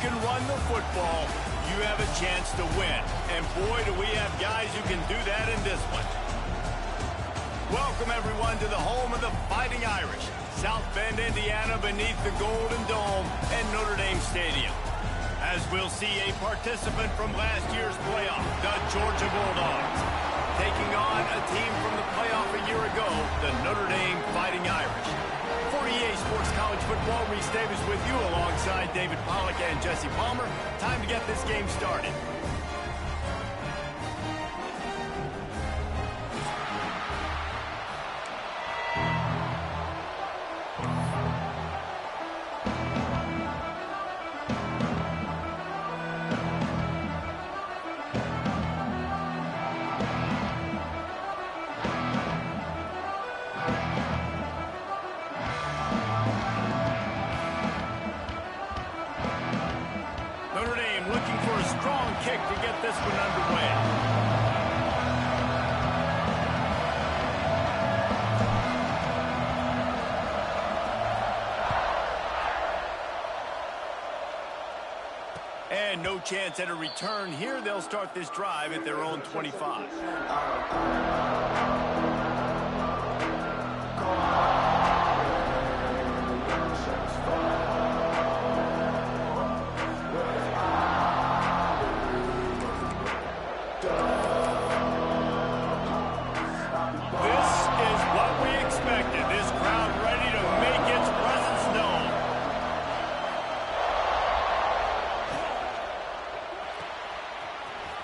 can run the football, you have a chance to win. And boy, do we have guys who can do that in this one. Welcome, everyone, to the home of the Fighting Irish, South Bend, Indiana, beneath the Golden Dome and Notre Dame Stadium. As we'll see a participant from last year's playoff, the Georgia Bulldogs, taking on a team from the playoff a year ago, the Notre Dame Fighting Irish. For EA Sports College Football, Reese Davis with you alongside David Pollack and Jesse Palmer. Time to get this game started. Kick to get this one underway. And no chance at a return here. They'll start this drive at their own 25.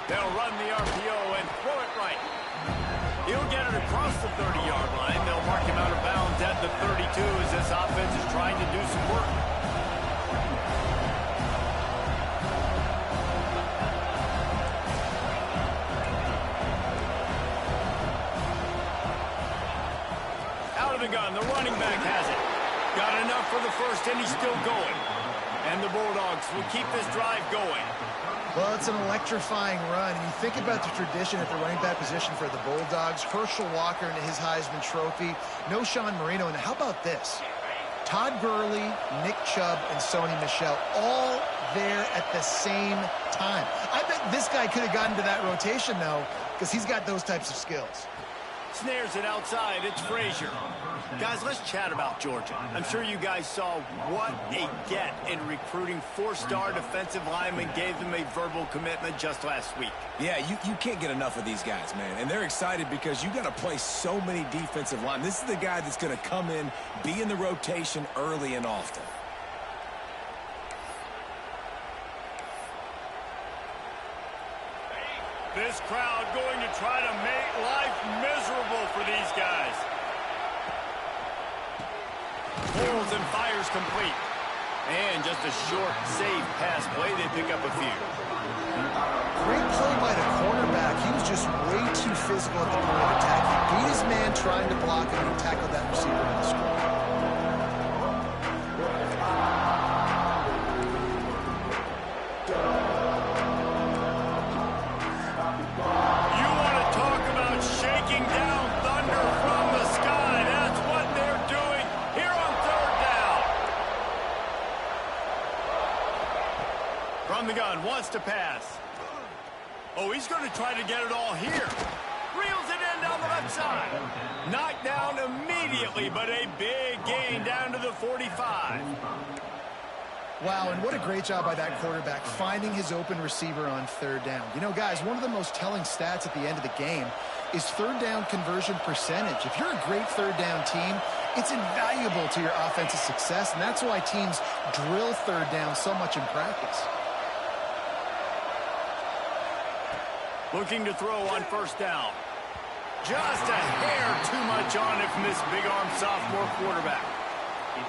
They'll run the RPO and throw it right. He'll get it across the 30-yard line. They'll mark him out of bounds at the 32 as this offense is trying to do some work. Out of the gun, the running back has it. Got enough for the first, and he's still going. And the Bulldogs will keep this drive going. Well, it's an electrifying run. And you think about the tradition at the running back position for the Bulldogs. Herschel Walker and his Heisman Trophy. No Sean Marino. And how about this? Todd Gurley, Nick Chubb, and Sony Michel all there at the same time. I bet this guy could have gotten to that rotation, though, because he's got those types of skills. Snares it outside. It's Frazier. Guys, let's chat about Georgia. I'm sure you guys saw what a get in recruiting. Four-star defensive linemen gave them a verbal commitment just last week. Yeah, you can't get enough of these guys, man. And they're excited because you got to play so many defensive linemen. This is the guy that's going to come in, be in the rotation early and often. This crowd going to try to make life miserable for these guys. Pulls and fires complete. And just a short, safe pass play. They pick up a few. Great play by the cornerback. He was just way too physical at the point of attack. He beat his man trying to block him and tackled that receiver in the screen. From the gun, wants to pass. Oh, he's going to try to get it all here. Reels it in down the left side. Knocked down immediately, but a big gain down to the 45. Wow, and what a great job by that quarterback, finding his open receiver on third down. You know, guys, one of the most telling stats at the end of the game is third down conversion percentage. If you're a great third down team, it's invaluable to your offensive success, and that's why teams drill third down so much in practice. Looking to throw on first down. Just a hair too much on it from this big-arm sophomore quarterback.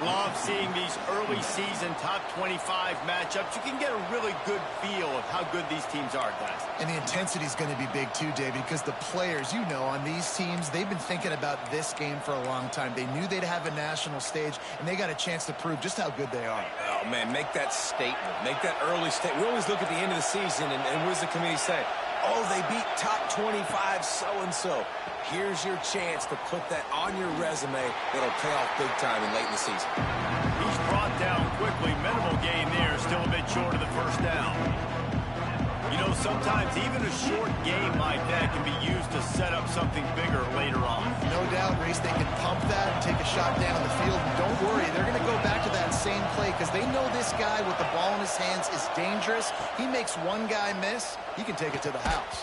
Love seeing these early season top 25 matchups. You can get a really good feel of how good these teams are, guys. And the intensity is going to be big too, David, because the players, you know, on these teams, they've been thinking about this game for a long time. They knew they'd have a national stage, and they got a chance to prove just how good they are. Oh, man, make that statement. Make that early statement. We always look at the end of the season, and what does the committee say? Oh, they beat top 25 so-and-so. Here's your chance to put that on your resume. That'll pay off big time and late in the season. He's brought down quickly. Minimal gain there. Still a bit short of the first sometimes even a short game like that can be used to set up something bigger later on. No doubt, Reese, they can pump that and take a shot down the field. And don't worry, they're going to go back to that same play because they know this guy with the ball in his hands is dangerous. He makes one guy miss, he can take it to the house.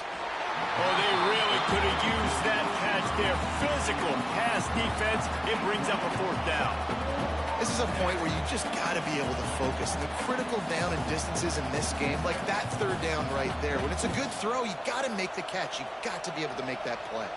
Oh, they really could have used that catch there. Physical pass defense. It brings up a fourth down. This is a point where you just got to be able to focus. And the critical down and distances in this game, like that third down right there. When it's a good throw, you got to make the catch. You got to be able to make that play.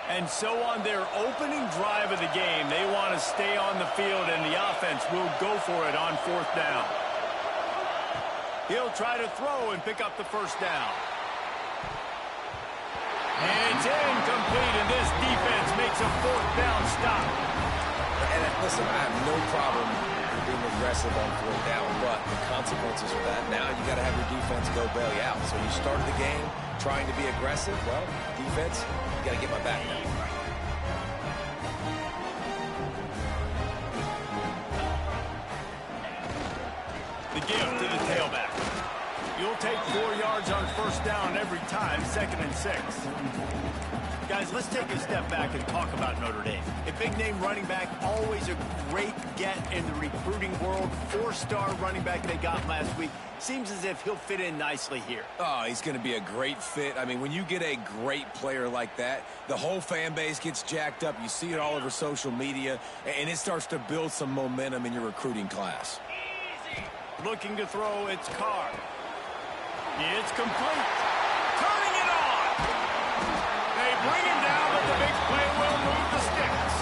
And so on their opening drive of the game, they want to stay on the field, and the offense will go for it on fourth down. He'll try to throw and pick up the first down. And it's incomplete, and this defense makes a fourth down stop. And listen, I have no problem being aggressive on fourth down, but the consequences of that, now you got to have your defense go bail you out. So you started the game trying to be aggressive. Well, defense, you got to get my back now. The give to the tailback. You'll take 4 yards on first down every time, 2nd and 6. Guys, let's take a step back and talk about Notre Dame. A big-name running back, always a great get in the recruiting world. 4-star running back they got last week. Seems as if he'll fit in nicely here. Oh, he's going to be a great fit. I mean, when you get a great player like that, the whole fan base gets jacked up. You see it all over social media, and it starts to build some momentum in your recruiting class. Looking to throw, it's Carr. It's complete. Turning it on. They bring him down, but the big play will move the sticks.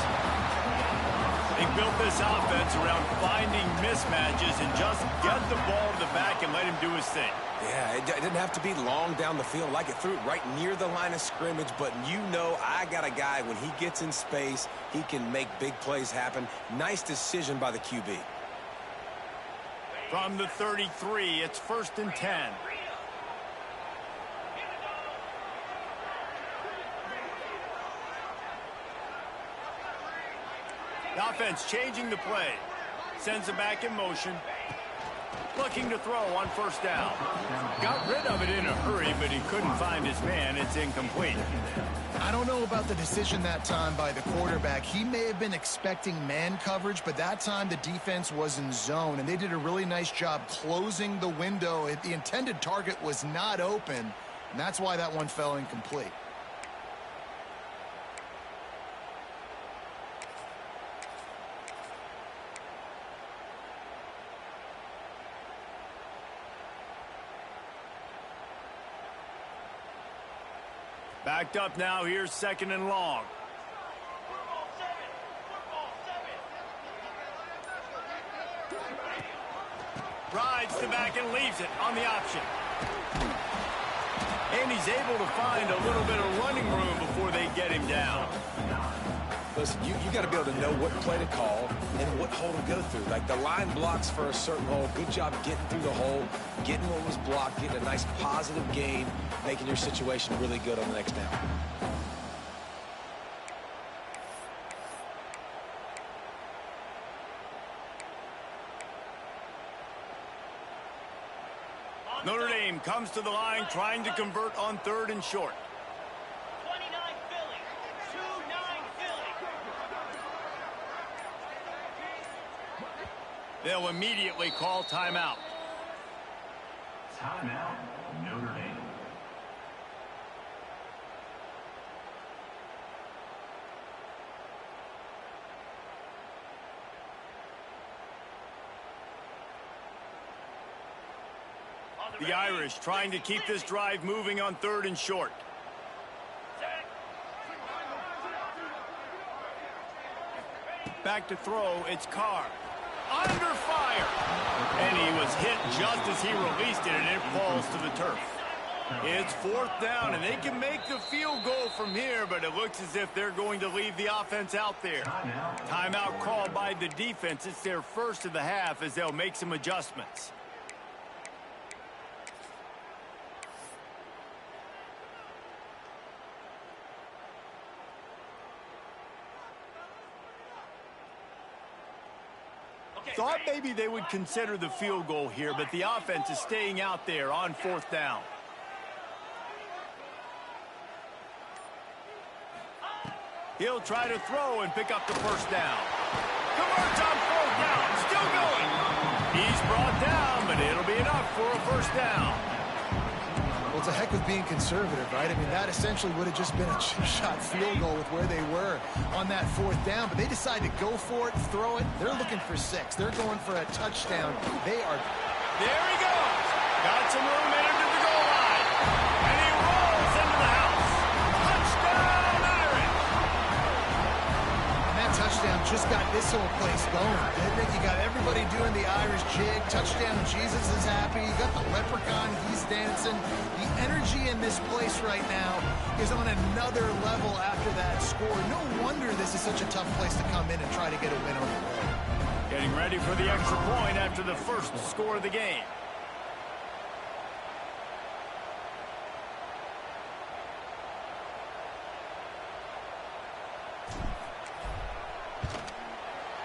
They built this offense around finding mismatches and just get the ball to the back and let him do his thing. Yeah, it didn't have to be long down the field. Like it threw it right near the line of scrimmage, but you know I got a guy, when he gets in space, he can make big plays happen. Nice decision by the QB. From the 33, it's 1st and 10. The offense changing the play. Sends it back in motion. Looking to throw on first down. Got rid of it in a hurry, but he couldn't find his man. It's incomplete. I don't know about the decision that time by the quarterback. He may have been expecting man coverage, but that time the defense was in zone, and they did a really nice job closing the window. The intended target was not open, and that's why that one fell incomplete. Backed up now. Here's 2nd and long. Rides to back and leaves it on the option. And he's able to find a little bit of running room before they get him down. Listen, you got to be able to know what play to call and what hole to go through. Like the line blocks for a certain hole. Good job getting through the hole, getting what was blocked, getting a nice positive gain, making your situation really good on the next down. Notre Dame comes to the line trying to convert on 3rd and short. They'll immediately call timeout. Timeout, Notre Dame. The Irish trying to keep this drive moving on 3rd and short. Back to throw, it's Carr. Under fire. And he was hit just as he released it, and it falls to the turf. It's 4th down, and they can make the field goal from here, but it looks as if they're going to leave the offense out there. Timeout called by the defense. It's their first of the half as they'll make some adjustments. Thought maybe they would consider the field goal here, but the offense is staying out there on 4th down. He'll try to throw and pick up the 1st down. Converts on 4th down. Still going. He's brought down, but it'll be enough for a 1st down. Well, it's a heck of being conservative, right? I mean, that essentially would have just been a chip-shot field goal with where they were on that 4th down, but they decided to go for it, throw it. They're looking for 6. They're going for a touchdown. They are... There he goes. Got some room into the goal line. And he rolls into the house. Touchdown, Irish! And that touchdown just got this whole place going, didn't it? You got everybody doing the Irish jig. Touchdown, Jesus is happy. You got the leprechaun, he's dancing. The energy in this place right now is on another level after that score. No wonder this is such a tough place to come in and try to get a win on the road. Getting ready for the extra point after the first score of the game.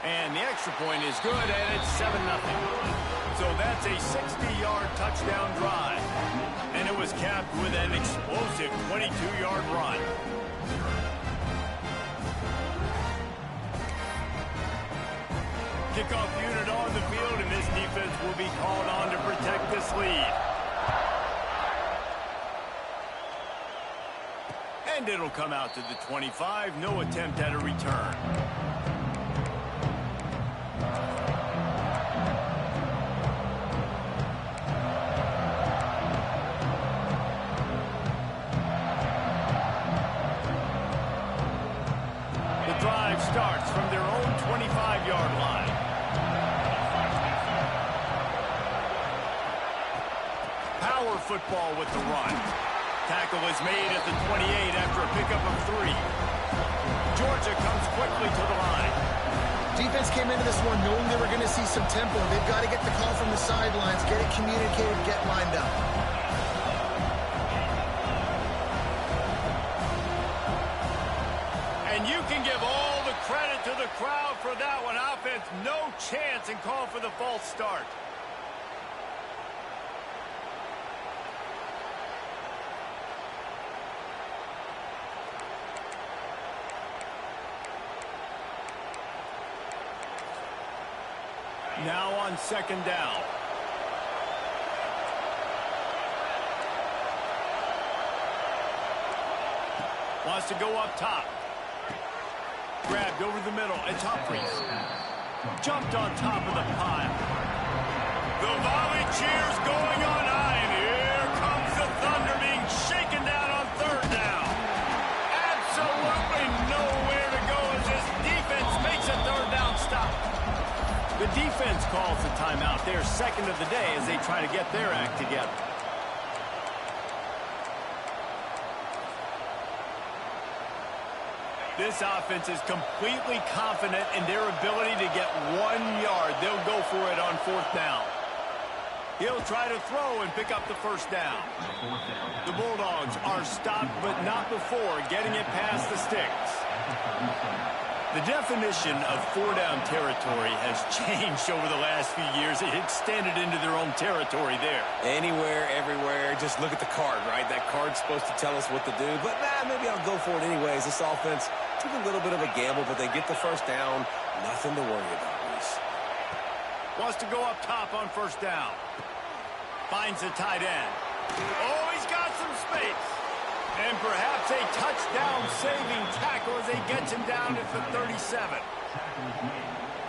And the extra point is good, and it's 7-0. So that's a 60-yard touchdown drive. And it was capped with an explosive 22-yard run. Kickoff unit on the field, and this defense will be called on to protect this lead. And it'll come out to the 25. No attempt at a return. Starts from their own 25-yard line. Power football with the run. Tackle is made at the 28 after a pickup of 3. Georgia comes quickly to the line. Defense came into this one knowing they were going to see some tempo. They've got to get the call from the sidelines, get it communicated, get lined up. And you can give all the credit to the crowd for that one. Offense, no chance, and call for the false start. Now on 2nd down. Wants to go up top. Grabbed over the middle. It's Humphries. Jumped on top of the pile. The volley cheers going on high, and here comes the Thunder being shaken down on 3rd down. Absolutely nowhere to go as this defense makes a 3rd down stop. The defense calls the timeout. Their 2nd of the day as they try to get their act together. This offense is completely confident in their ability to get 1 yard. They'll go for it on 4th down. He'll try to throw and pick up the 1st down. The Bulldogs are stopped, but not before getting it past the sticks. The definition of 4-down territory has changed over the last few years. It extended into their own territory there. Anywhere, everywhere. Just look at the card, right? That card's supposed to tell us what to do. But, maybe I'll go for it anyways. This offense took a little bit of a gamble, but they get the 1st down. Nothing to worry about, Reese. Wants to go up top on 1st down. Finds the tight end. Oh, he's got some space. And perhaps a touchdown-saving tackle as he gets him down at the 37.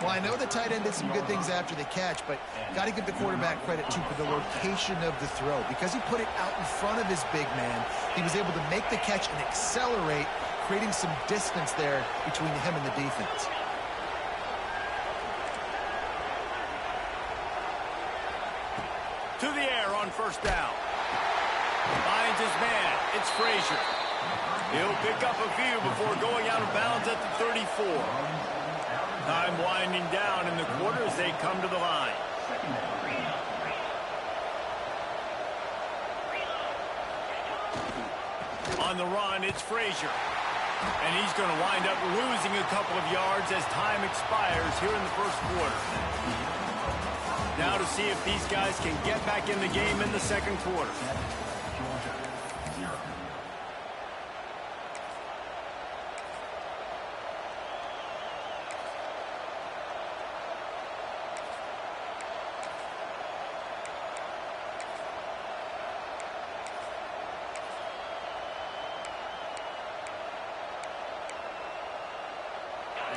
Well, I know the tight end did some good things after the catch, but got to give the quarterback credit, too, for the location of the throw. Because he put it out in front of his big man, he was able to make the catch and accelerate, creating some distance there between him and the defense. To the air on 1st down. Finds his man. It's Frazier. He'll pick up a few before going out of bounds at the 34. Time winding down in the quarter as they come to the line. On the run, it's Frazier. And he's going to wind up losing a couple of yards as time expires here in the first quarter. Now to see if these guys can get back in the game in the second quarter.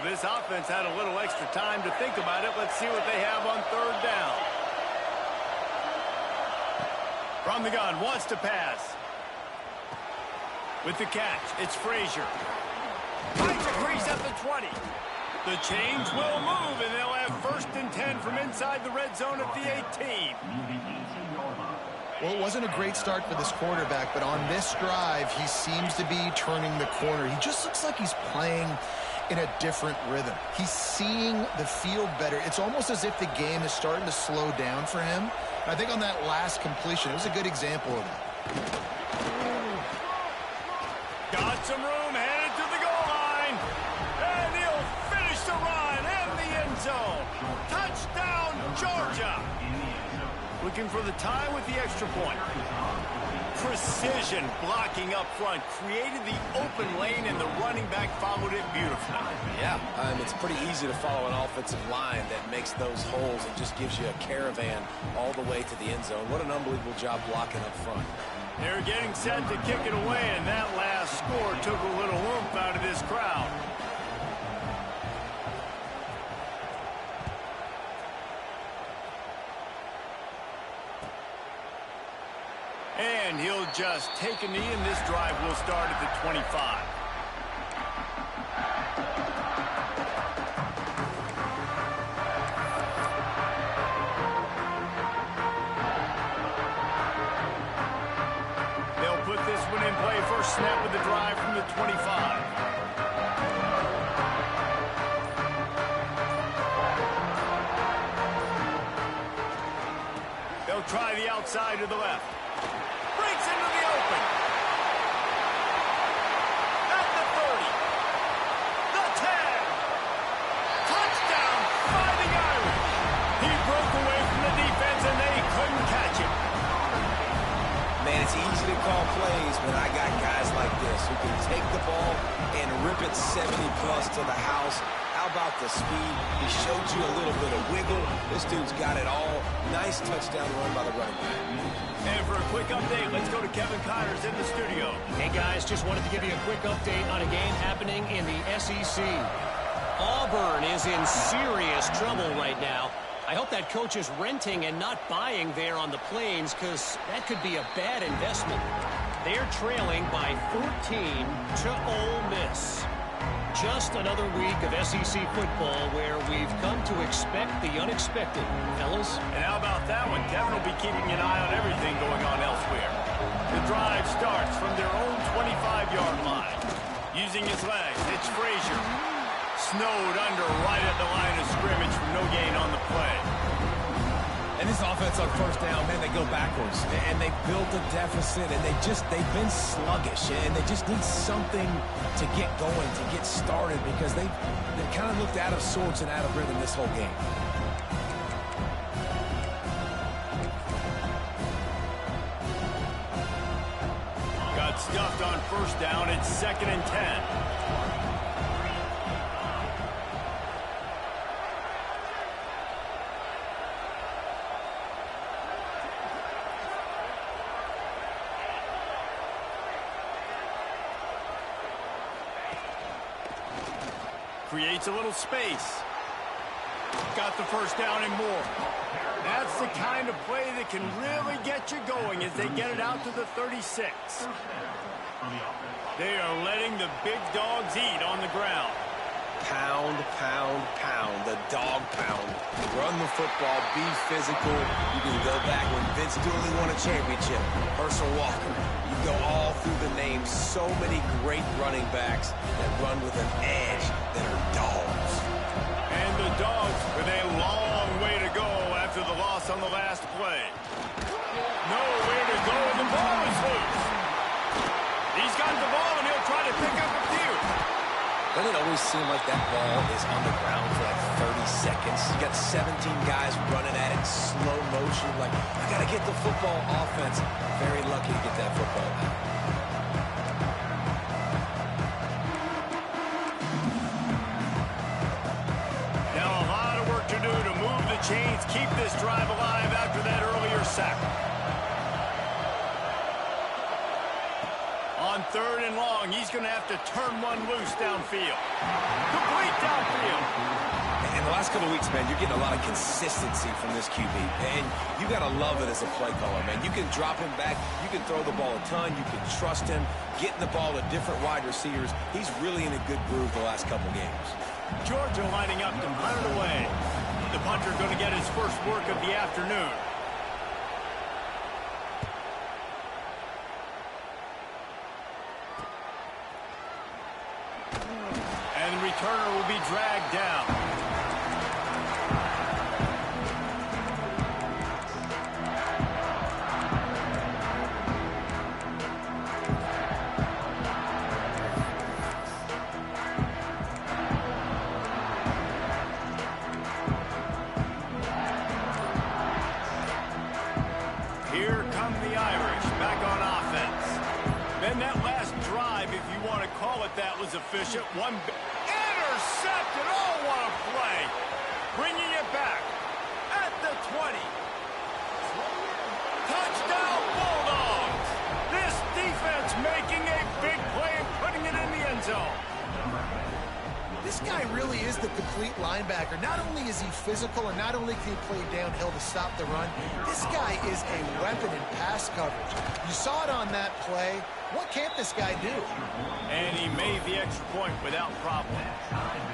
This offense had a little extra time to think about it. Let's see what they have on third down. From the gun, wants to pass. With the catch, it's Frazier. Finds a crease at the 20. The chains will move, and they'll have 1st and 10 from inside the red zone at the 18. Well, it wasn't a great start for this quarterback, but on this drive, he seems to be turning the corner. He just looks like he's playing in a different rhythm. He's seeing the field better. It's almost as if the game is starting to slow down for him. And I think on that last completion, it was a good example of that. Got some room, headed to the goal line. And he'll finish the run in the end zone. Touchdown, Georgia. Looking for the tie with the extra point. Precision blocking up front, created the open lane, and the running back followed it beautifully. Yeah, it's pretty easy to follow an offensive line that makes those holes and just gives you a caravan all the way to the end zone. What an unbelievable job blocking up front. They're getting set to kick it away, and that last score took a little oomph out of this crowd. And he'll just take a knee, and this drive will start at the 25. They'll put this one in play. First snap of the drive from the 25. They'll try the outside to the left. Breaks into the open. At the 30. The 10. Touchdown, Fighting Irish. He broke away from the defense, and they couldn't catch him. Man, it's easy to call plays when I got guys like this who can take the ball and rip it 70-plus to the house. How about the speed? He showed you a little bit of wiggle. This dude's got it all. Nice touchdown run by the running back. And for a quick update, let's go to Kevin Connors in the studio. Hey, guys, just wanted to give you a quick update on a game happening in the SEC. Auburn is in serious trouble right now. I hope that coach is renting and not buying there on the Plains, because that could be a bad investment. They're trailing by 14 to Ole Miss. Just another week of SEC football where we've come to expect the unexpected, fellas. And how about that one? Kevin will be keeping an eye on everything going on elsewhere. The drive starts from their own 25-yard line. Using his legs, it's Frazier. Snowed under right at the line of scrimmage from no gain on the play. And this offense on first down, man, they go backwards. And they built a deficit, and they've been sluggish. And they just need something to get going, to get started, because they kind of looked out of sorts and out of rhythm this whole game. Got stuffed on first down. It's 2nd and 10. Creates a little space. Got the first down and more. That's the kind of play that can really get you going as they get it out to the 36. They are letting the big dogs eat on the ground. Pound, pound, pound. The dog pound. Run the football. Be physical. You can go back when Vince Dooley won a championship. Herschel Walker. You go all through the names. So many great running backs that run with an edge that are dogs. And the dogs with a long way to go after the loss on the last play. Nowhere to go, and the ball is loose. He's got the ball, and he'll try to pick up a few. Doesn't it always seem like that ball is on the ground for like 30 seconds? You got 17 guys running at it, slow motion. Like, I got to get the football. Offense, very lucky to get that football back. Now a lot of work to do to move the chains, keep this drive alive after that earlier sack. On 3rd and long, he's going to have to turn one loose downfield. Complete downfield. In the last couple of weeks, man, you're getting a lot of consistency from this QB. And you got to love it as a play caller, man. You can drop him back. You can throw the ball a ton. You can trust him, getting the ball to different wide receivers. He's really in a good groove the last couple games. Georgia lining up to punt it away. The punter going to get his first work of the afternoon. And the returner will be dragged down. Here come the Irish back on offense. Then that last drive, if you want to call it that, was efficient. One intercepted. Oh, what a play. Bringing it back at the 20. Touchdown Bulldogs. This defense making a big play and putting it in the end zone. This guy really is the complete linebacker. Not only is he physical, and not only can he play downhill to stop the run, this guy is a weapon in pass coverage. You saw it on that play. What can't this guy do? And he made the extra point without problem.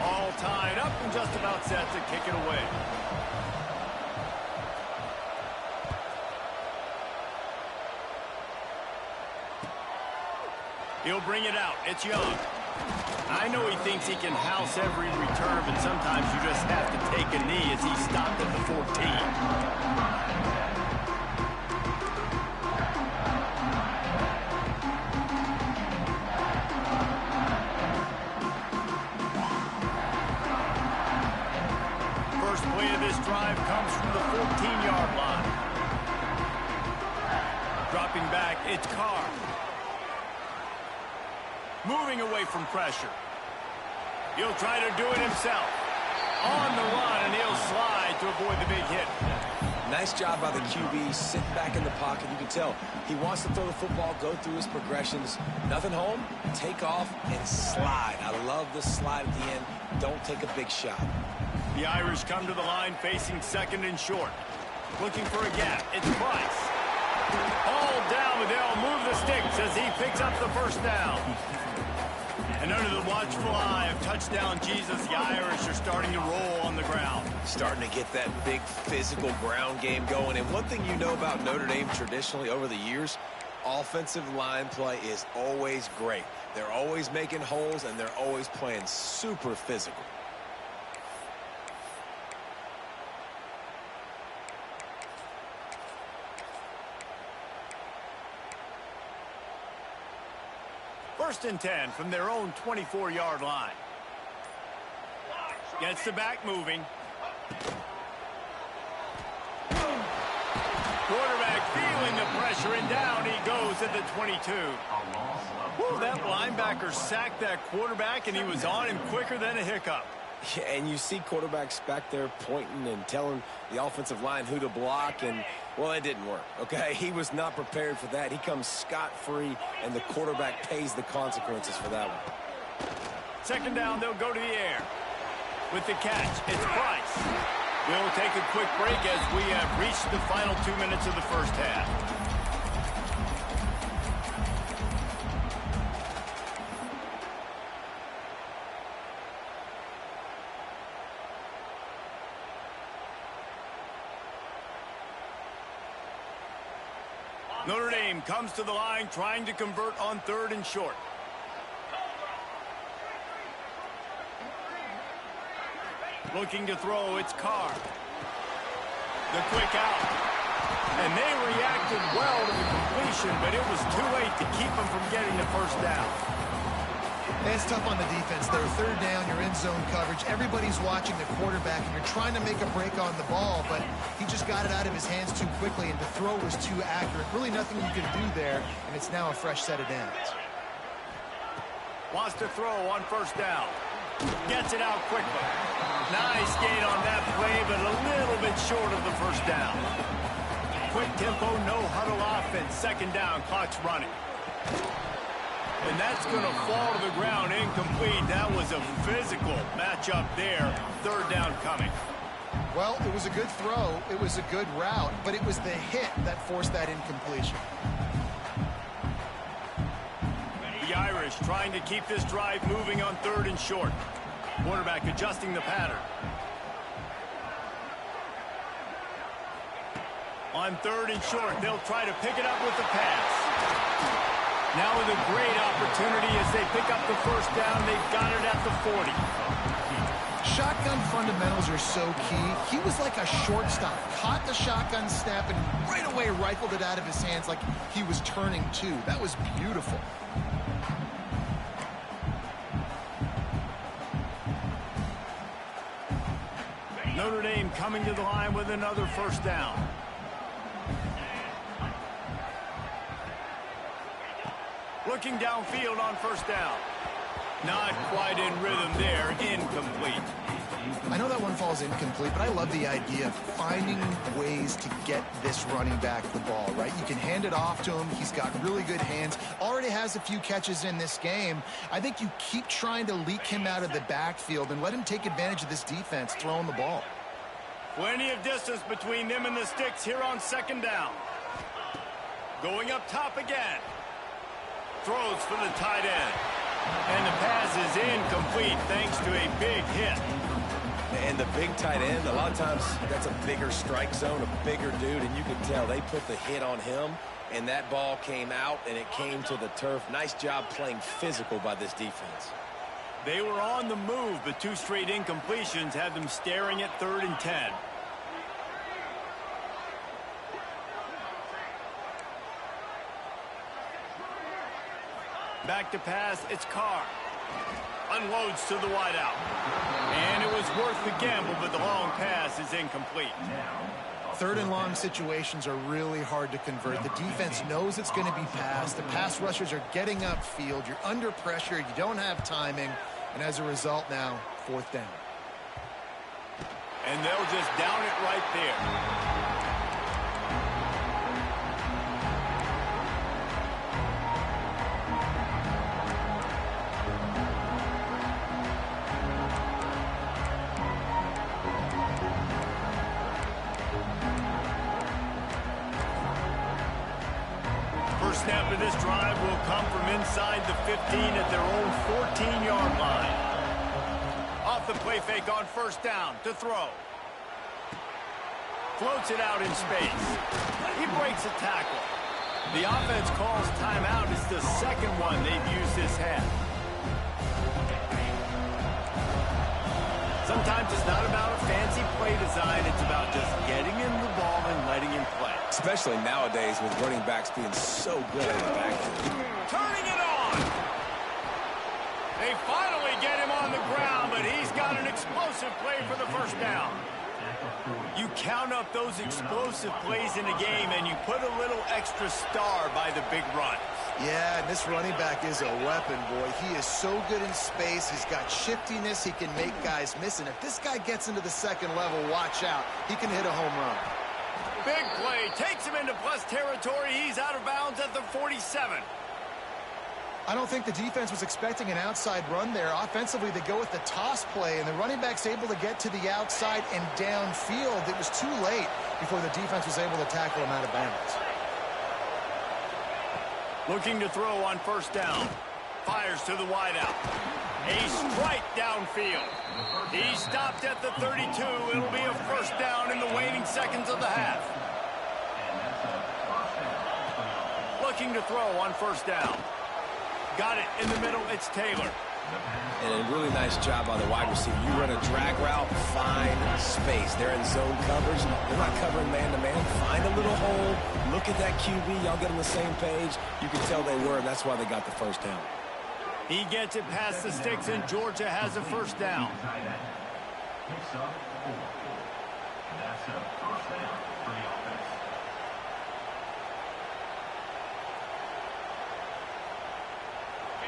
All tied up and just about set to kick it away. He'll bring it out. It's Young. I know he thinks he can house every return, but sometimes you just have to take a knee as he stopped at the 14. First play of this drive comes from the 14-yard line. Dropping back, it's Carr. Moving away from pressure. He'll try to do it himself. On the run, and he'll slide to avoid the big hit. Nice job by the QB, sitting back in the pocket. You can tell he wants to throw the football, go through his progressions. Nothing home, take off, and slide. I love the slide at the end. Don't take a big shot. The Irish come to the line facing 2nd and short. Looking for a gap. It's Price. All down, but they'll move the sticks as he picks up the first down. And under the watchful eye of touchdown Jesus, the Irish are starting to roll on the ground. Starting to get that big physical ground game going. And one thing you know about Notre Dame traditionally over the years, offensive line play is always great. They're always making holes, and they're always playing super physical. First and 10 from their own 24-yard line. Gets the back moving. Quarterback feeling the pressure, and down he goes at the 22. Whew, that linebacker sacked that quarterback, and he was on him quicker than a hiccup. Yeah, and you see quarterbacks back there pointing and telling the offensive line who to block, and, well, it didn't work, okay? He was not prepared for that. He comes scot-free, and the quarterback pays the consequences for that one. Second down, they'll go to the air. With the catch, it's Price. We'll take a quick break as we have reached the final 2 minutes of the first half. Notre Dame comes to the line trying to convert on 3rd and short. Looking to throw, it's Carr. The quick out. And they reacted well to the completion, but it was too late to keep them from getting the first down. It's tough on the defense. They're third down, you're in zone coverage. Everybody's watching the quarterback, and you're trying to make a break on the ball, but he just got it out of his hands too quickly, and the throw was too accurate. Really nothing you can do there, and it's now a fresh set of downs. Wants to throw on first down. Gets it out quickly. Nice gain on that play, but a little bit short of the first down. Quick tempo, no huddle offense. Second down, clock's running. And that's going to fall to the ground incomplete. That was a physical matchup there. Third down coming. Well, it was a good throw. It was a good route, but it was the hit that forced that incompletion. The Irish trying to keep this drive moving on third and short. Quarterback adjusting the pattern. On third and short, they'll try to pick it up with the pass. Now with a great opportunity as they pick up the first down. They've got it at the 40. Shotgun fundamentals are so key. He was like a shortstop. Caught the shotgun snap and right away rifled it out of his hands like he was turning two. That was beautiful. Notre Dame coming to the line with another first down. Looking downfield on first down. Not quite in rhythm there. Incomplete. I know that one falls incomplete, but I love the idea of finding ways to get this running back the ball, right? You can hand it off to him. He's got really good hands. Already has a few catches in this game. I think you keep trying to leak him out of the backfield and let him take advantage of this defense throwing the ball. Plenty of distance between them and the sticks here on second down. Going up top again. Throws for the tight end. And the pass is incomplete thanks to a big hit. And the big tight end, a lot of times that's a bigger strike zone, a bigger dude, and you can tell they put the hit on him, and that ball came out, and it came to the turf. Nice job playing physical by this defense. They were on the move, but two straight incompletions had them staring at 3rd and 10. Back to pass, it's Carr. Unloads to the wideout. And it was worth the gamble, but the long pass is incomplete. Third and long situations are really hard to convert. The defense knows it's going to be passed. The pass rushers are getting upfield. You're under pressure. You don't have timing. And as a result now, 4th down. And they'll just down it right there. Snap of this drive will come from inside the 15 at their own 14-yard line. Off the play fake on first down to throw. Floats it out in space. He breaks a tackle. The offense calls timeout. It's the second one they've used this half. Sometimes it's not about a fancy play design. It's about just getting him the ball and letting him play. Especially nowadays with running backs being so good in the backfield. Turning it on. They finally get him on the ground, but he's got an explosive play for the first down. You count up those explosive plays in a game, and you put a little extra star by the big run. Yeah, and this running back is a weapon, boy. He is so good in space. He's got shiftiness. He can make guys miss. And if this guy gets into the second level, watch out. He can hit a home run. Big play. Takes him into plus territory. He's out of bounds at the 47. I don't think the defense was expecting an outside run there. Offensively, they go with the toss play, and the running back's able to get to the outside and downfield. It was too late before the defense was able to tackle him out of bounds. Looking to throw on first down. Fires to the wideout. A strike downfield. He stopped at the 32. It'll be a first down in the waning seconds of the half. Looking to throw on first down. Got it in the middle. It's Taylor. And a really nice job by the wide receiver. You run a drag route, find space. They're in zone coverage. They're not covering man-to-man. Find a little hole. Look at that QB. Y'all get on the same page. You can tell they were, and that's why they got the first down. He gets it past the sticks, and Georgia has a first down. That's a first down for the offense.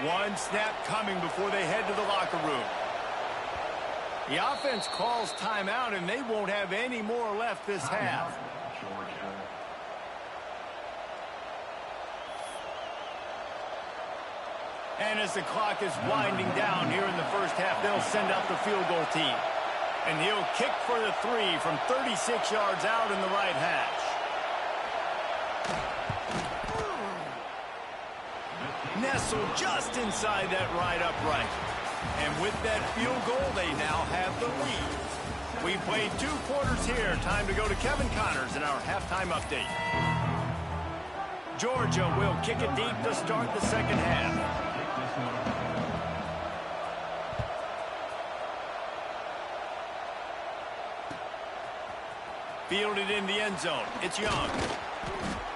One snap coming before they head to the locker room. The offense calls timeout, and they won't have any more left this half. And as the clock is winding down here in the first half, they'll send out the field goal team. And he'll kick for the 3 from 36 yards out in the right hash. Nestled just inside that right upright. And with that field goal, they now have the lead. We played 2 quarters here. Time to go to Kevin Connors in our halftime update. Georgia will kick it deep to start the second half. Fielded in the end zone. It's Young.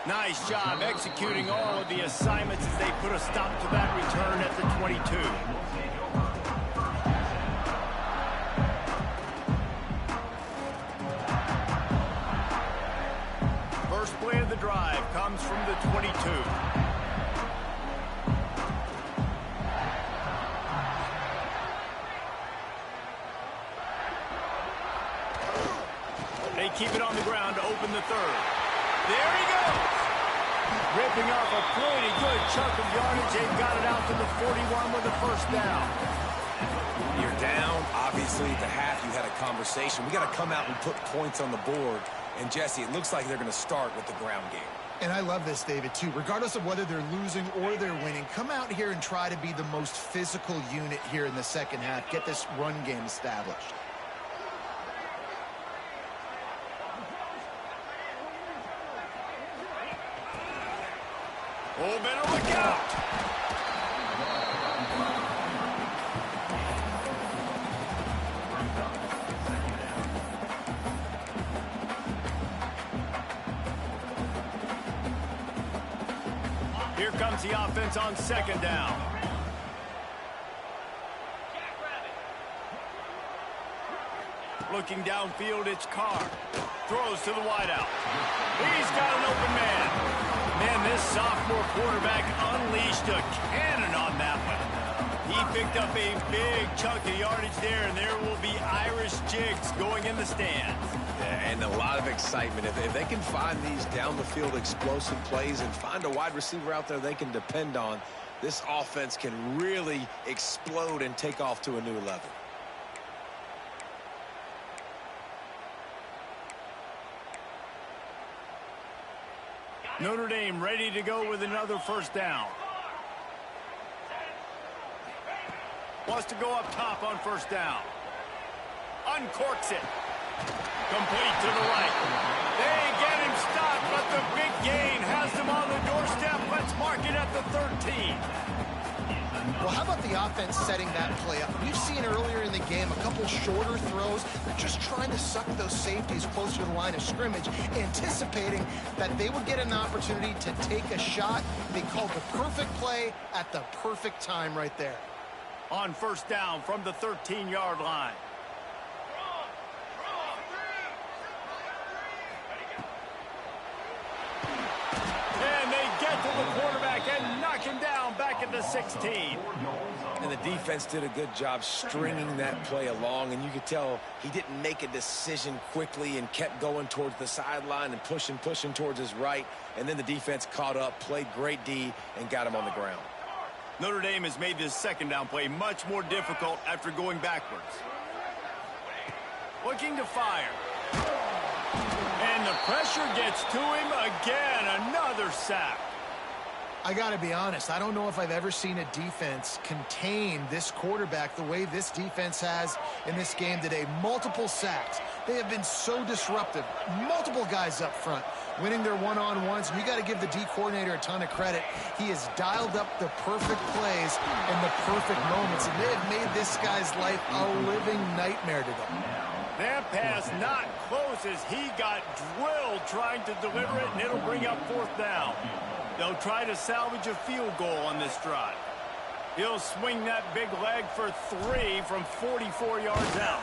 Nice job executing all of the assignments as they put a stop to that return at the 22. First play of the drive comes from the 22. They keep it on the ground to open the third. There he goes. Ripping off a pretty good chunk of yardage. They've got it out to the 41 with a first down. You're down. Obviously, at the half, you had a conversation. We got to come out and put points on the board. And, Jesse, it looks like they're going to start with the ground game. And I love this, David, too. Regardless of whether they're losing or they're winning, come out here and try to be the most physical unit here in the second half. Get this run game established. Oh, better look out. Here comes the offense on second down. Looking downfield, it's Carr. Throws to the wideout. He's got an open man. Man, this sophomore quarterback unleashed a cannon on that one. He picked up a big chunk of yardage there, and there will be Irish jigs going in the stands. Yeah, and a lot of excitement. If they can find these down-the-field explosive plays and find a wide receiver out there they can depend on, this offense can really explode and take off to a new level. Notre Dame ready to go with another first down. Wants to go up top on first down. Uncorks it. Complete to the right. They get him stopped, but the big gain has them on the doorstep. Let's mark it at the 13. Well, how about the offense setting that play up? We've seen earlier in the game a couple shorter throws. They're just trying to suck those safeties closer to the line of scrimmage, anticipating that they would get an opportunity to take a shot. They called the perfect play at the perfect time right there. On first down from the 13-yard line. And they get to the quarterback and knock him down back at the 16. And the defense did a good job stringing that play along, and you could tell he didn't make a decision quickly and kept going towards the sideline and pushing towards his right, and then the defense caught up, played great D, and got him on the ground. Notre Dame has made this second down play much more difficult after going backwards. Looking to fire. And the pressure gets to him again. Another sack. I got to be honest, I don't know if I've ever seen a defense contain this quarterback the way this defense has in this game today. Multiple sacks. They have been so disruptive. Multiple guys up front winning their one-on-ones. You got to give the D coordinator a ton of credit. He has dialed up the perfect plays and the perfect moments, and they have made this guy's life a living nightmare today. That pass not close as he got drilled trying to deliver it, and it'll bring up fourth down. They'll try to salvage a field goal on this drive. He'll swing that big leg for 3 from 44 yards out.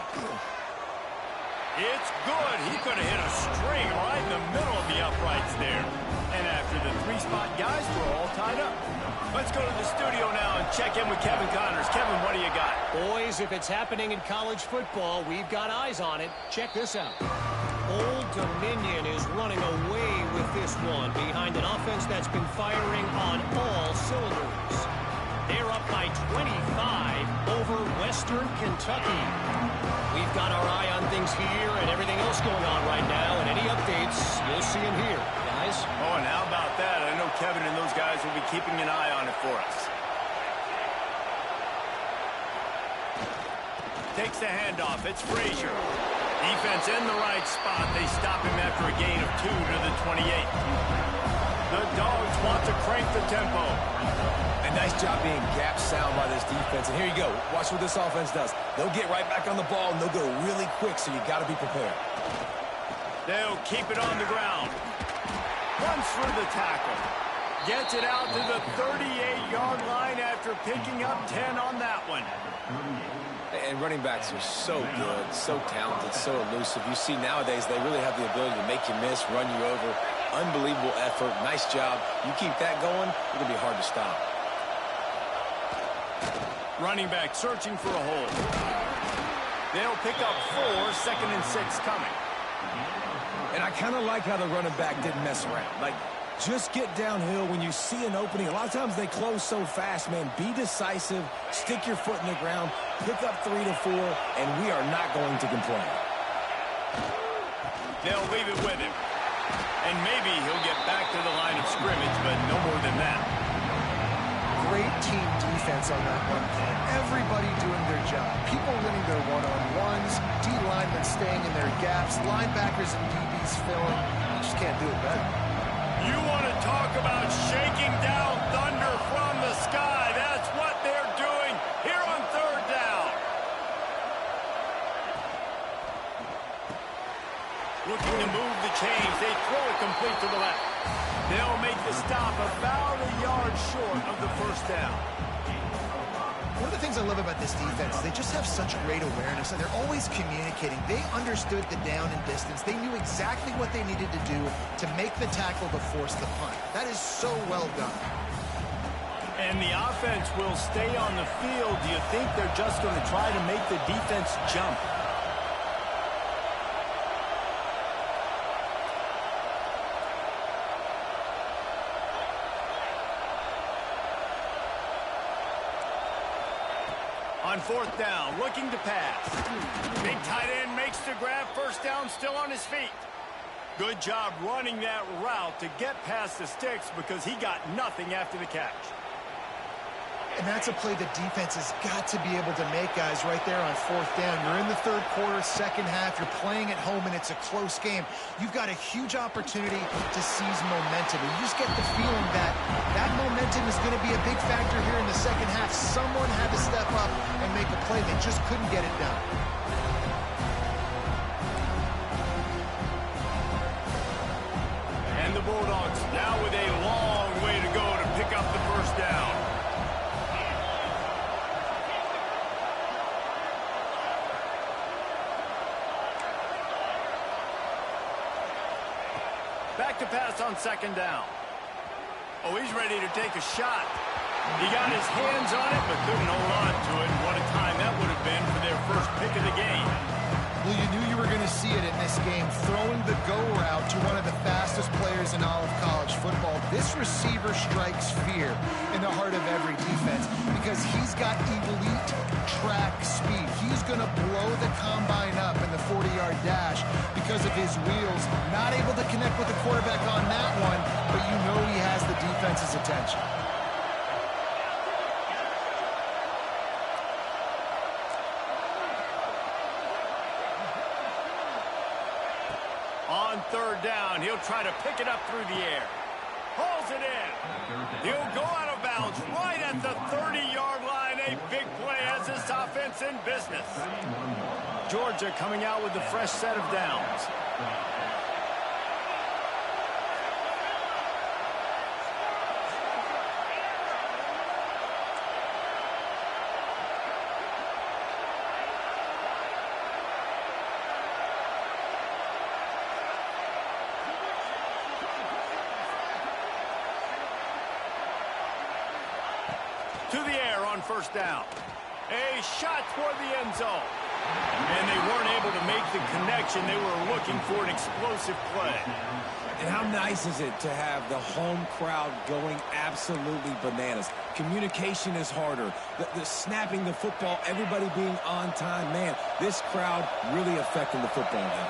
It's good. He could have hit a string right in the middle of the uprights there. And after the 3-spot guys, we're all tied up. Let's go to the studio now and check in with Kevin Connors. Kevin, what do you got? Boys, if it's happening in college football, we've got eyes on it. Check this out. Old Dominion is running away with this one behind an offense that's been firing on all cylinders. They're up by 25 over Western Kentucky. We've got our eye on things here and everything else going on right now, and any updates, you'll see them here. Guys? Oh, and how about that? I know Kevin and those guys will be keeping an eye on it for us. Takes the handoff. It's Frazier. Defense in the right spot. They stop him after a gain of 2 to the 28. The Dogs want to crank the tempo. A nice job being gap sound by this defense. And here you go. Watch what this offense does. They'll get right back on the ball, and they'll go really quick, so you got to be prepared. They'll keep it on the ground. Runs through the tackle. Gets it out to the 38-yard line after picking up 10 on that one. And running backs are so good, so talented, so elusive. You see nowadays they really have the ability to make you miss, run you over. Unbelievable effort. Nice job. You keep that going, it'll be hard to stop. Running back searching for a hole. They'll pick up 4, 2nd and 6 coming. And I kind of like how the running back didn't mess around. Like, just get downhill when you see an opening. A lot of times they close so fast, man. Be decisive, stick your foot in the ground, pick up 3 to 4, and we are not going to complain. They'll leave it with him. And maybe he'll get back to the line of scrimmage, but no more than that. Great team defense on that one play. Everybody doing their job. People winning their one-on-ones, D linemen staying in their gaps, linebackers and DBs filling. You just can't do it better. You want to talk about shaking down thunder from the sky. That's what they're doing here on 3rd down. Looking to move the chains. They throw it complete to the left. They'll make the stop about a yard short of the 1st down. One of the things I love about this defense is they just have such great awareness, and they're always communicating. They understood the down and distance. They knew exactly what they needed to do to make the tackle to force the punt. That is so well done. And the offense will stay on the field. Do you think they're just going to try to make the defense jump? On 4th down, looking to pass. Big tight end makes the grab. 1st down, still on his feet. Good job running that route to get past the sticks because he got nothing after the catch. And that's a play the defense has got to be able to make, guys, right there on 4th down. You're in the 3rd quarter, 2nd half. You're playing at home, and it's a close game. You've got a huge opportunity to seize momentum. And you just get the feeling that that momentum is going to be a big factor here in the 2nd half. Someone had to step up and make a play. They just couldn't get it done. And the Bulldogs now with a long way to go to pick up the 1st down. Back to pass on 2nd down. Oh, he's ready to take a shot. He got his hands on it, but couldn't hold on to it. What a time that would have been for their first pick of the game. Well, you knew you were going to see it in this game, throwing the go route to one of the fastest players in all of college football. This receiver strikes fear in the heart of every defense because he's got elite track speed. He's going to blow the combine up in the 40-yard dash because of his wheels. Not able to connect with the quarterback on that one, but you know he has the defense's attention. On 3rd down, he'll try to pick it up through the air. Hauls it in. He'll go out of bounds right at the 30-yard line. A big play as this offense in business. Georgia coming out with a fresh set of downs. to the air on first down. A shot toward the end zone. And they weren't able to make the connection. They were looking for an explosive play. And how nice is it to have the home crowd going absolutely bananas? Communication is harder. The snapping the football, everybody being on time. Man, this crowd really affecting the football game.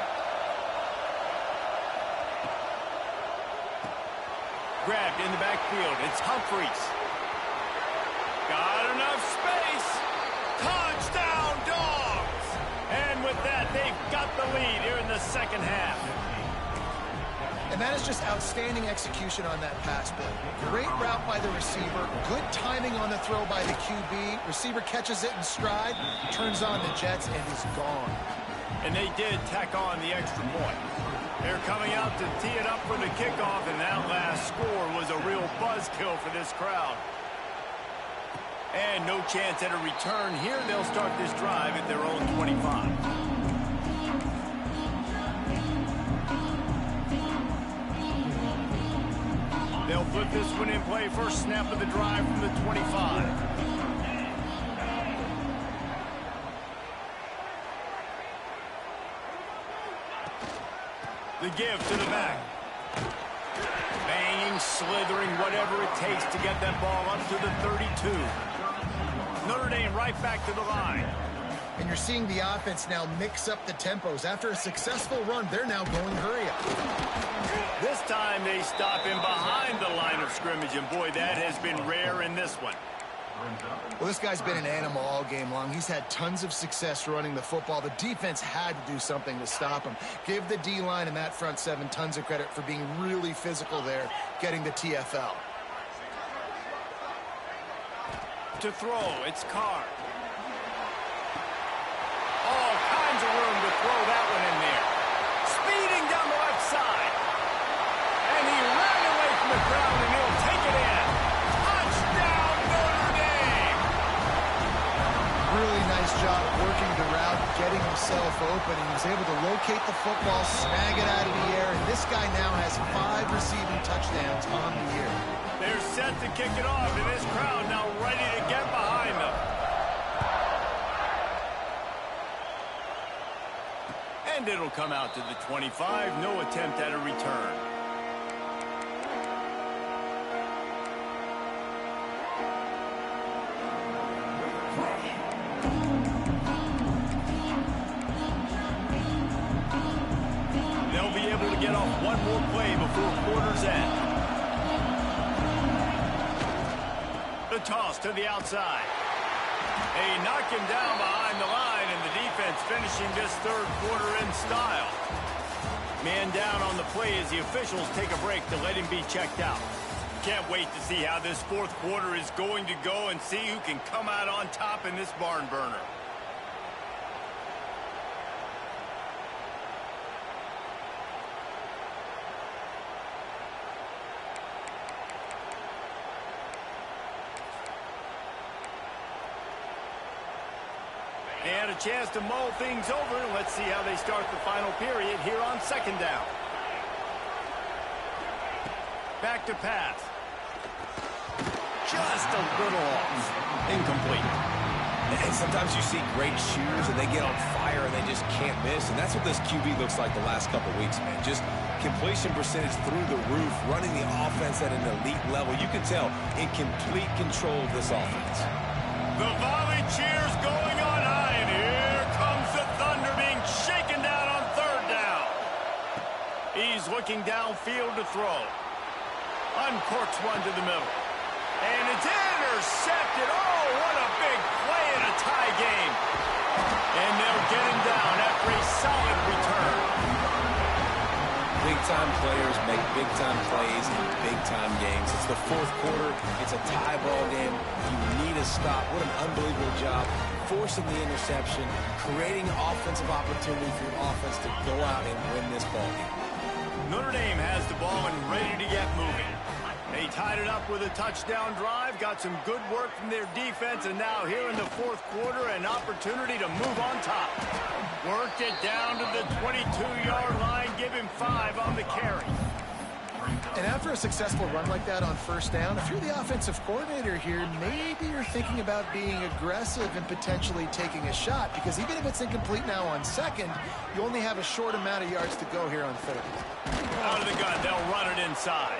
Grabbed in the backfield. It's Humphries. Got enough space. Touchdown, Dogs! And with that, they've got the lead here in the second half. And that is just outstanding execution on that pass play. Great route by the receiver. Good timing on the throw by the QB. Receiver catches it in stride, turns on the jets, and is gone. And they did tack on the extra point. They're coming out to tee it up for the kickoff, and that last score was a real buzzkill for this crowd. And no chance at a return here. They'll start this drive at their own 25. They'll put this one in play. First snap of the drive from the 25. The give to the back. Banging, slithering, whatever it takes to get that ball up to the 32. Notre Dame right back to the line. And you're seeing the offense now mix up the tempos. After a successful run, they're now going hurry up. This time they stop him behind the line of scrimmage, and boy, that has been rare in this one. Well, this guy's been an animal all game long. He's had tons of success running the football. The defense had to do something to stop him. Give the D-line and that front seven tons of credit for being really physical there, getting the TFL. To throw, it's Carr. All kinds of room to throw that one in there. Speeding down the left side. And he ran away from the crowd, and he'll take it in. Touchdown, Notre Dame! Really nice job working the route, getting himself open. He was able to locate the football, snag it out of the air, and this guy now has 5 receiving touchdowns on the year. They're set to kick it off, and this crowd now ready to get behind them. And it'll come out to the 25. No attempt at a return. They'll be able to get off one more play before quarter's end. The toss to the outside. They knock him down behind the line, and the defense finishing this third quarter in style. Man down on the play as the officials take a break to let him be checked out. Can't wait to see how this fourth quarter is going to go and see who can come out on top in this barn burner. They had a chance to mull things over. Let's see how they start the final period here on second down. Back to pass. Just a little off. Incomplete. And sometimes you see great shooters and they get on fire and they just can't miss. And that's what this QB looks like the last couple weeks, man. Just completion percentage through the roof, running the offense at an elite level. You can tell in complete control of this offense. The volley cheers going on high, and here comes the Thunder being shaken down on third down. He's looking downfield to throw. Uncorks one to the middle. And it's intercepted. Oh, what a big play in a tie game. And they'll get him down after a solid return. Big-time players make big-time plays in big-time games. It's the fourth quarter. It's a tie ball game. You need a stop. What an unbelievable job. Forcing the interception, creating offensive opportunity for your offense to go out and win this ball game. Notre Dame has the ball and ready to get moving. They tied it up with a touchdown drive, got some good work from their defense, and now here in the fourth quarter, an opportunity to move on top. Worked it down to the 22-yard line, give him 5 on the carry. And after a successful run like that on first down, if you're the offensive coordinator here, maybe you're thinking about being aggressive and potentially taking a shot, because even if it's incomplete now on second, you only have a short amount of yards to go here on third. Out of the gun, they'll run it inside.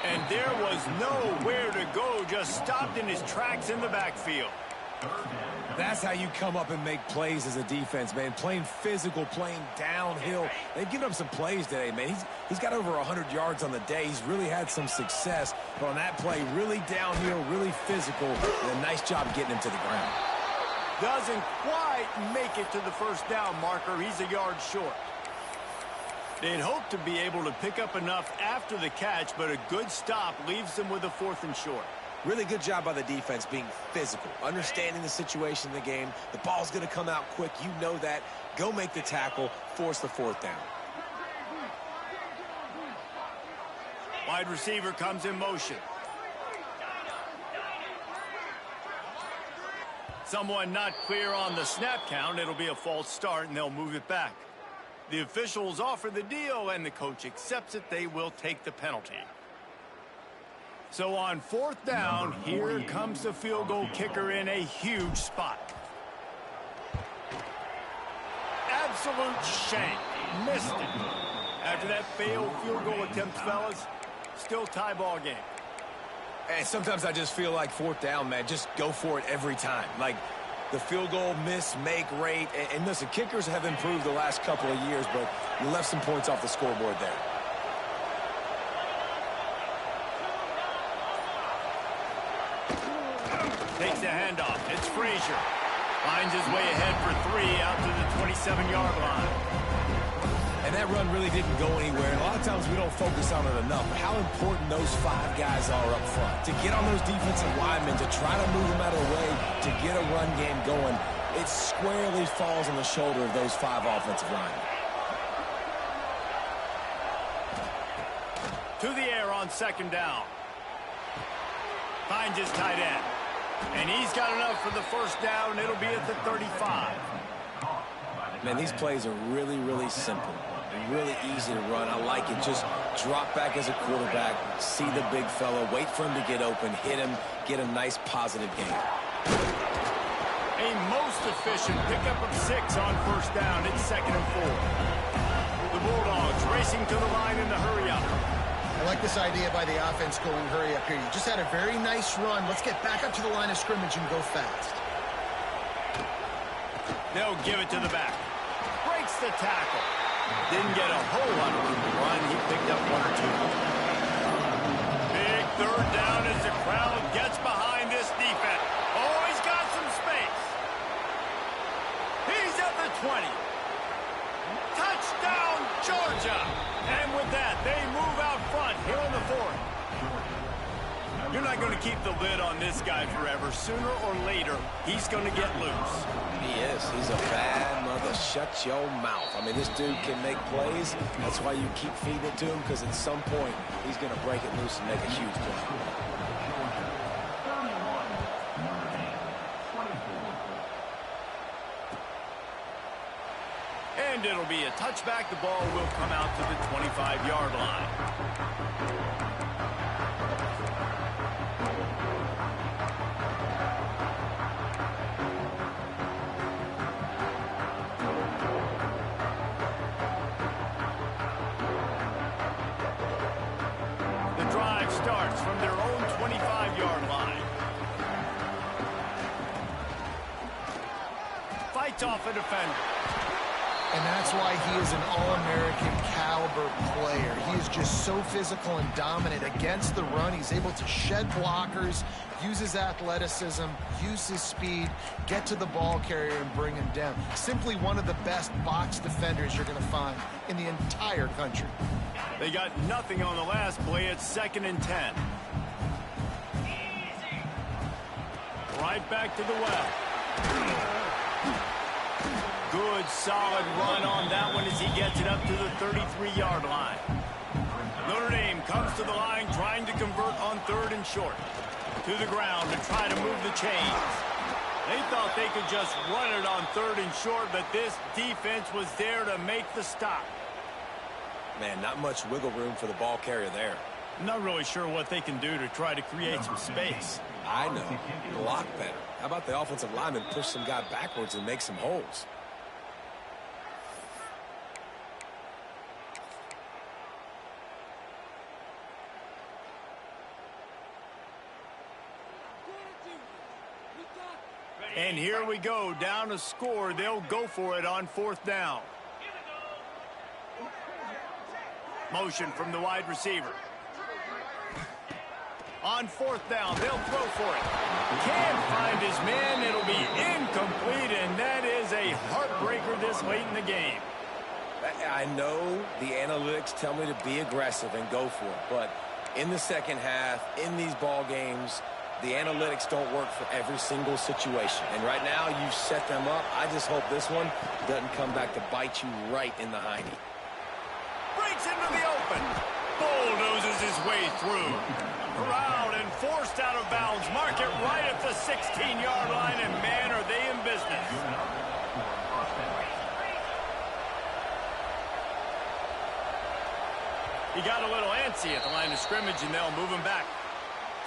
And there was nowhere to go, just stopped in his tracks in the backfield. That's how you come up and make plays as a defense, man. Playing physical, playing downhill. They've given up some plays today, man. He's got over 100 yards on the day. He's really had some success. But on that play, really downhill, really physical, and a nice job getting him to the ground. Doesn't quite make it to the first down marker. He's a yard short. They'd hope to be able to pick up enough after the catch, but a good stop leaves them with a 4th and short. Really good job by the defense being physical, understanding the situation in the game. The ball's going to come out quick. You know that. Go make the tackle, force the 4th down. Wide receiver comes in motion. Someone not clear on the snap count. It'll be a false start, and they'll move it back. The officials offer the deal, and the coach accepts it. They will take the penalty. So on 4th down, here comes the field goal kicker in a huge spot. Absolute shank. Missed it. After that failed field goal attempt, fellas, still tie ball game. And sometimes I just feel like 4th down, man, just go for it every time. Like the field goal miss, make rate. And listen, kickers have improved the last couple of years, but you left some points off the scoreboard there. Takes the handoff. It's Frazier. Finds his way ahead for 3 out to the 27-yard line. And that run really didn't go anywhere. A lot of times we don't focus on it enough. But how important those 5 guys are up front. To get on those defensive linemen, to try to move them out of the way, to get a run game going, it squarely falls on the shoulder of those 5 offensive linemen. To the air on 2nd down. Finds his tight end. And he's got enough for the first down. It'll be at the 35. Man, these plays are really, really simple. And really easy to run. I like it. Just drop back as a quarterback, see the big fella, wait for him to get open, hit him, get a nice positive gain. A most efficient pickup of 6 on first down. It's 2nd and 4. The Bulldogs racing to the line in the hurry-up. I like this idea by the offense going hurry up here. You just had a very nice run. Let's get back up to the line of scrimmage and go fast. They'll give it to the back. Breaks the tackle. Didn't get a whole lot of room to run. He picked up 1 or 2. Big 3rd down as the crowd gets behind this defense. Oh, he's got some space. He's at the 20. Touchdown, Georgia. And with that, they move out front here in the 4th. You're not going to keep the lid on this guy forever. Sooner or later, he's going to get loose. He is. He's a bad mother. Shut your mouth. I mean, this dude can make plays. That's why you keep feeding it to him, because at some point, he's going to break it loose and make a huge play. And it'll be a touchback. The ball will come out to the 25-yard line. The drive starts from their own 25-yard line. Fights off a defender. And that's why he is an All-American caliber player. He is just so physical and dominant against the run. He's able to shed blockers, use his athleticism, use his speed, get to the ball carrier and bring him down. Simply one of the best box defenders you're going to find in the entire country. They got nothing on the last play. It's 2nd and 10. Right back to the well. Good, solid run on that one as he gets it up to the 33-yard line. Notre Dame comes to the line trying to convert on 3rd and short. To the ground to try to move the chains. They thought they could just run it on 3rd and short, but this defense was there to make the stop. Man, not much wiggle room for the ball carrier there. Not really sure what they can do to try to create some space. I know. Block better. How about the offensive lineman push some guy backwards and make some holes? And here we go, down a score. They'll go for it on 4th down. Motion from the wide receiver. On 4th down, they'll throw for it. Can't find his man. It'll be incomplete, and that is a heartbreaker this late in the game. I know the analytics tell me to be aggressive and go for it, but in the second half, in these ball games, the analytics don't work for every single situation. And right now, you set them up. I just hope this one doesn't come back to bite you right in the hiney. Breaks into the open. Bulldozes his way through. Corralled and forced out of bounds. Mark it right at the 16-yard line, and man, are they in business. He got a little antsy at the line of scrimmage, and they'll move him back.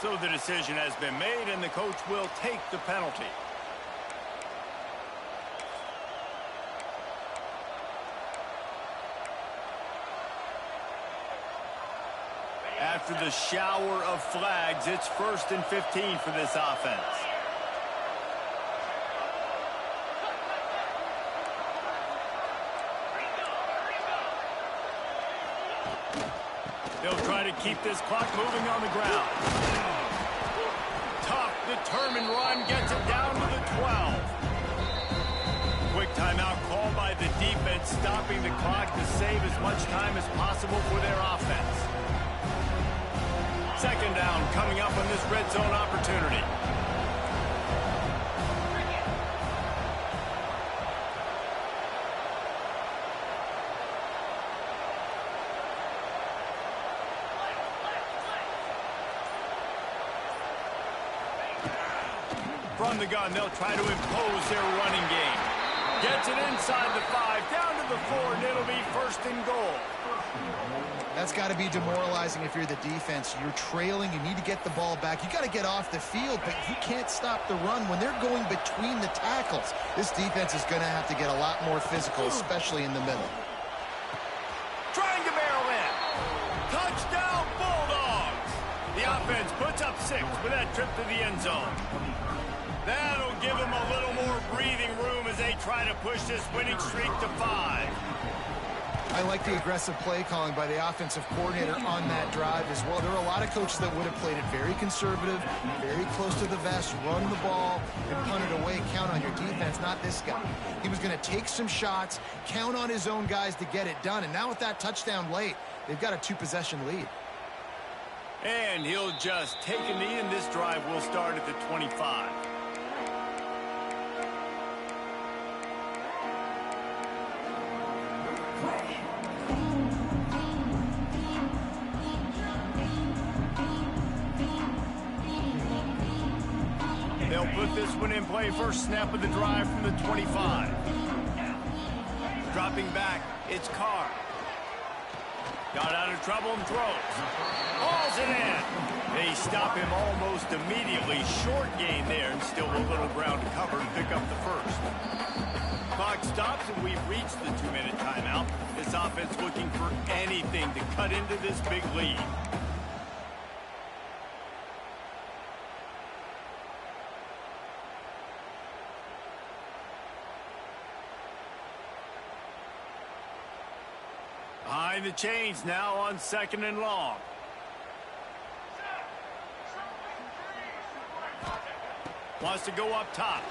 So the decision has been made, and the coach will take the penalty. After the shower of flags, it's 1st and 15 for this offense. They'll try to keep this clock moving on the ground. Tough, determined run gets it down to the 12. Quick timeout called by the defense, stopping the clock to save as much time as possible for their offense. 2nd down coming up on this red zone opportunity. From the gun, they'll try to impose their running game. Gets it inside the 5, down to the 4, and it'll be 1st and goal. That's got to be demoralizing if you're the defense. You're trailing. You need to get the ball back. You got to get off the field, but you can't stop the run when they're going between the tackles. This defense is going to have to get a lot more physical, especially in the middle. Trying to barrel in. Touchdown, Bulldogs. The offense puts up 6 with that trip to the end zone. That'll give them a little more breathing room as they try to push this winning streak to 5. I like the aggressive play calling by the offensive coordinator on that drive as well. There are a lot of coaches that would have played it very conservative, very close to the vest, run the ball, and punt it away. Count on your defense, not this guy. He was going to take some shots, count on his own guys to get it done. And now with that touchdown late, they've got a 2-possession lead. And he'll just take a knee, and this drive will start at the 25. They'll put this one in play. First snap of the drive from the 25. Dropping back, it's Carr. Got out of trouble and throws. Hauls it in. They stop him almost immediately. Short gain there, and still a little ground to cover to pick up the first. Clock stops, and we've reached the 2-minute timeout. This offense looking for anything to cut into this big lead. Behind the chains now on 2nd and long. Wants to go up top.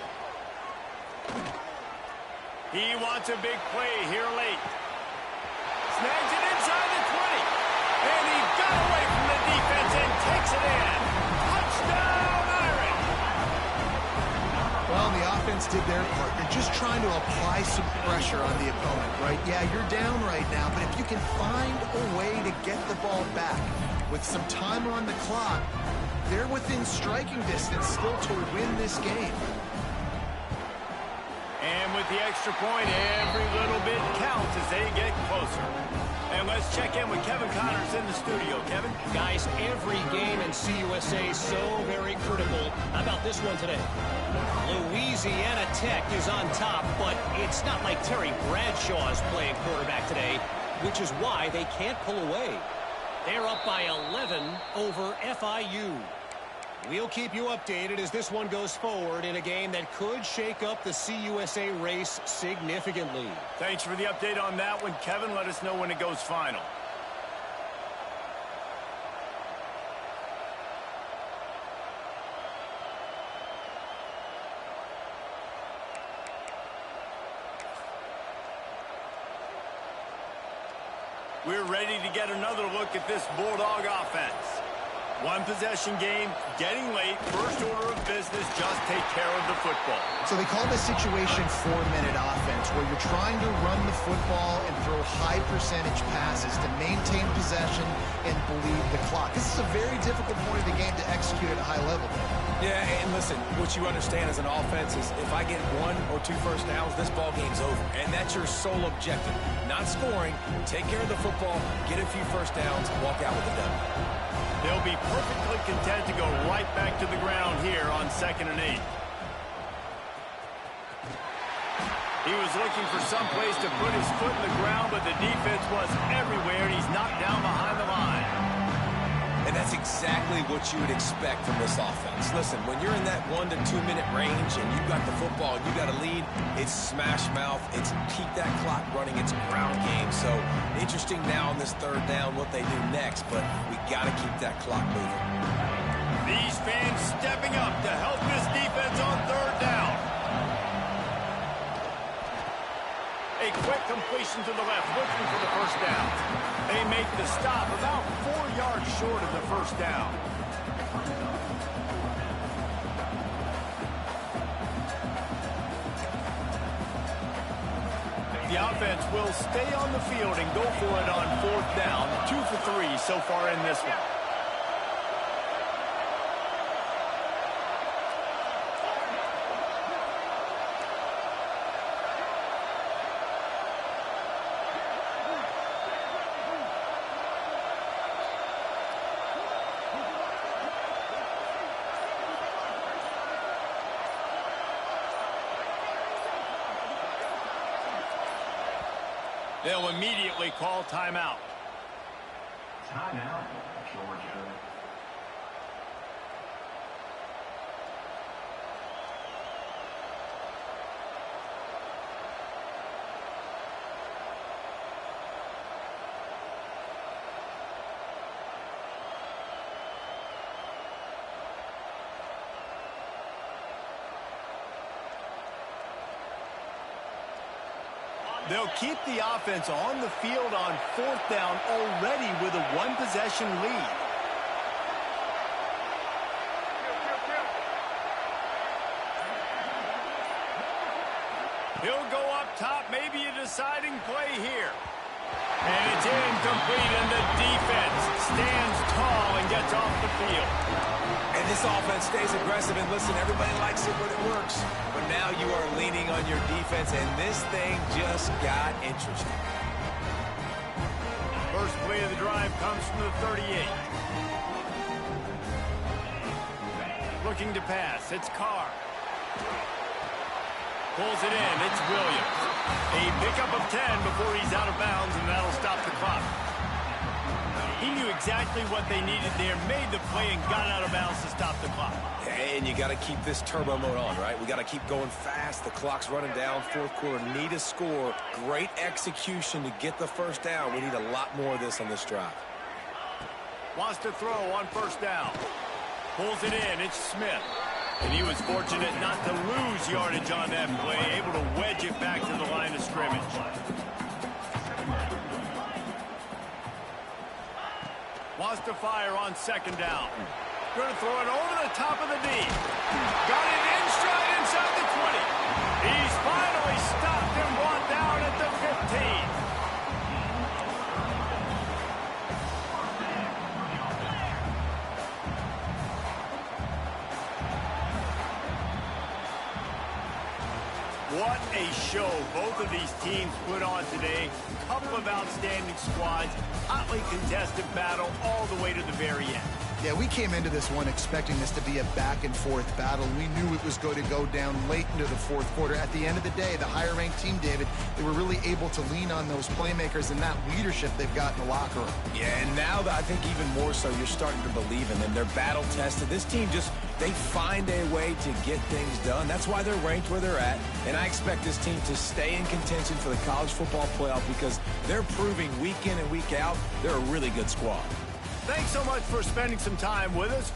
He wants a big play here late. Snags it inside the 20. And he got away from the defense and takes it in. Touchdown, Irish! Well, the offense did their part. They're just trying to apply some pressure on the opponent, right? Yeah, you're down right now, but if you can find a way to get the ball back with some time on the clock, they're within striking distance still to win this game. And with the extra point, every little bit counts as they get closer. And And let's check in with Kevin Connors in the studio. Kevin? Guys, every game in CUSA is so very critical. How about this one today? Louisiana Tech is on top, but it's not like Terry Bradshaw is playing quarterback today, which is why they can't pull away. They're up by 11 over FIU. We'll keep you updated as this one goes forward in a game that could shake up the CUSA race significantly. Thanks for the update on that one, Kevin. Let us know when it goes final. We're ready to get another look at this Bulldog offense. One possession game, getting late, first order of business, just take care of the football. So they call this situation 4-minute offense, where you're trying to run the football and throw high percentage passes to maintain possession and bleed the clock. This is a very difficult point of the game to execute at a high level. Yeah, and listen, what you understand as an offense is if I get 1 or 2 first downs, this ball game's over. And that's your sole objective. Not scoring, take care of the football, get a few first downs, walk out with the W. They'll be perfectly content to go right back to the ground here on 2nd and 8. He was looking for some place to put his foot in the ground, but the defense was everywhere, and he's knocked down behind the line. And that's exactly what you would expect from this offense. Listen, when you're in that 1 to 2 minute range and you've got the football and you got a lead, it's smash mouth, it's keep that clock running, it's ground game. So interesting now on this 3rd down what they do next, but we got to keep that clock moving. These fans stepping up to help this defense on 3rd down. A quick completion to the left, looking for the first down. They make the stop about 4 yards short of the first down. The offense will stay on the field and go for it on 4th down. 2 for 3 so far in this one. They'll immediately call timeout. Timeout, Georgia. They'll keep the offense on the field on 4th down already with a 1-possession lead. He'll go up top, maybe a deciding play here. And it's incomplete, and the defense stands tall and gets off the field. And this offense stays aggressive, and listen, everybody likes it when it works. But now you are leaning on your defense, and this thing just got interesting. First play of the drive comes from the 38. Looking to pass, it's Carr. Pulls it in, it's Williams. A pickup of 10 before he's out of bounds, and that'll stop the clock. He knew exactly what they needed there, made the play, and got out of bounds to stop the clock. And you got to keep this turbo mode on, right? We got to keep going fast. The clock's running down. 4th quarter, need a score. Great execution to get the first down. We need a lot more of this on this drive. Wants to throw on 1st down. Pulls it in, it's Smith. And he was fortunate not to lose yardage on that play, able to wedge it back to the line of scrimmage. Wants to fire on 2nd down. Going to throw it over the top of the D. Got it in stride inside the 20. He's finally stopped and brought down at the 15. What a show both of these teams put on today. Couple of outstanding squads, hotly contested battle all the way to the very end. Yeah, we came into this one expecting this to be a back-and-forth battle. We knew it was going to go down late into the fourth quarter. At the end of the day, the higher-ranked team, David, they were really able to lean on those playmakers and that leadership they've got in the locker room. Yeah, and now I think even more so, you're starting to believe in them. They're battle-tested. This team they find a way to get things done. That's why they're ranked where they're at. And I expect this team to stay in contention for the college football playoff because they're proving week in and week out they're a really good squad. Thanks so much for spending some time with us.